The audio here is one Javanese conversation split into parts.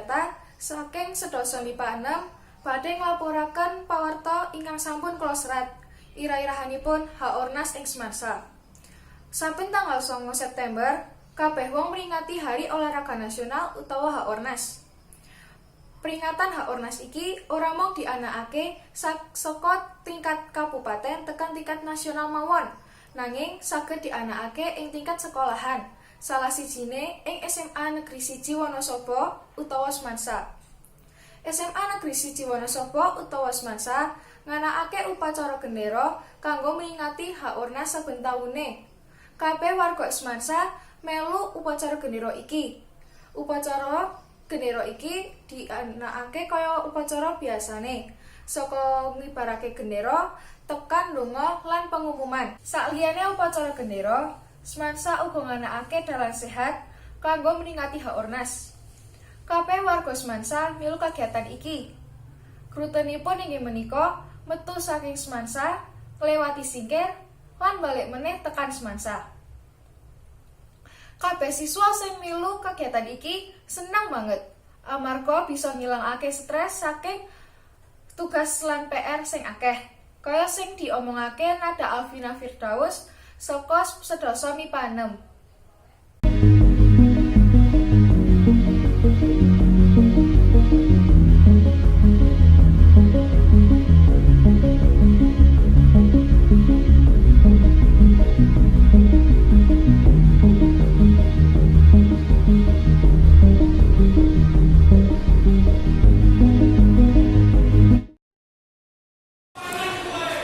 data saking sedasa MIPA 6 badhe nglaporaken pawarta ingkang sampun kula serat irah-irahanipun Haornas ing Semarsa. Saben tanggal 9 September kabeh wong meringati Hari Olahraga Nasional utawa Haornas. Peringatan Haornas iki ora mung dianakake saka tingkat kabupaten tekan tingkat nasional mawon, nanging saged dianakake ing tingkat sekolahan. Salah sijine ing SMA Negeri 1 Wonosobo utawa Semansa. SMA Negeri 1 Wonosobo utawa Semansa nganakake upacara gendera kanggo mingati Haornas saben taune. Kabeh warga Semansa melu upacara gendera iki. Upacara gendera iki dianakake kaya upacara biasane. Saka ngibarake gendera tekan lunga lan pengumuman. Sakliyane upacara gendera, Semansa uga nganakake dalan sehat kanggo meringati Haornas. Kabeh warga Semansa milu kegiatan iki. Rutinipun inggih menika metu saking Semansa, ngliwati Singkir, lan balik meneh tekan Semansa. Kabeh siswa sing milu kegiatan iki senang banget, amarga bisa ngilangake stres saking tugas lan PR sing akeh. Kaya sing diomongake Nada Alvina Firdaus saka sedasa MIPA 6.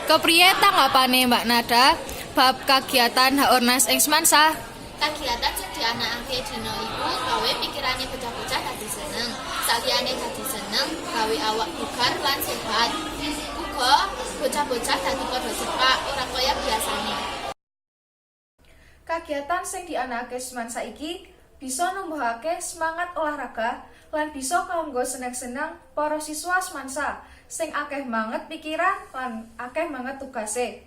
Kepriye tanggapane Mbak Nada bab kegiatan Haornas ing Semansa? Kegiatan sing dianakake dina iku gawe pikirane bocah-bocah dadi seneng. Saliyane dadi seneng, gawe awak bugar lan sehat. Uga bocah-bocah dadi padha cepak, ora kaya biasane. Kegiatan sing dianakake Semansa iki bisa numbuhake semangat olahraga lan bisa kanggo seneng-seneng para siswa Semansa sing akeh banget pikiran lan akeh banget tugase.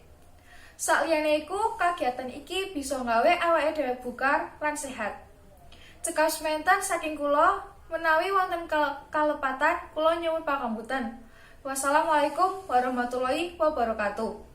Sakliyane iku, kegiatan iki bisa nggawe awake dhewe bugar lan sehat. Cekap semanten saking kula, menawi wonten kalepatan kula nyuwun pangapunten. Wassalamualaikum warahmatullahi wabarakatuh.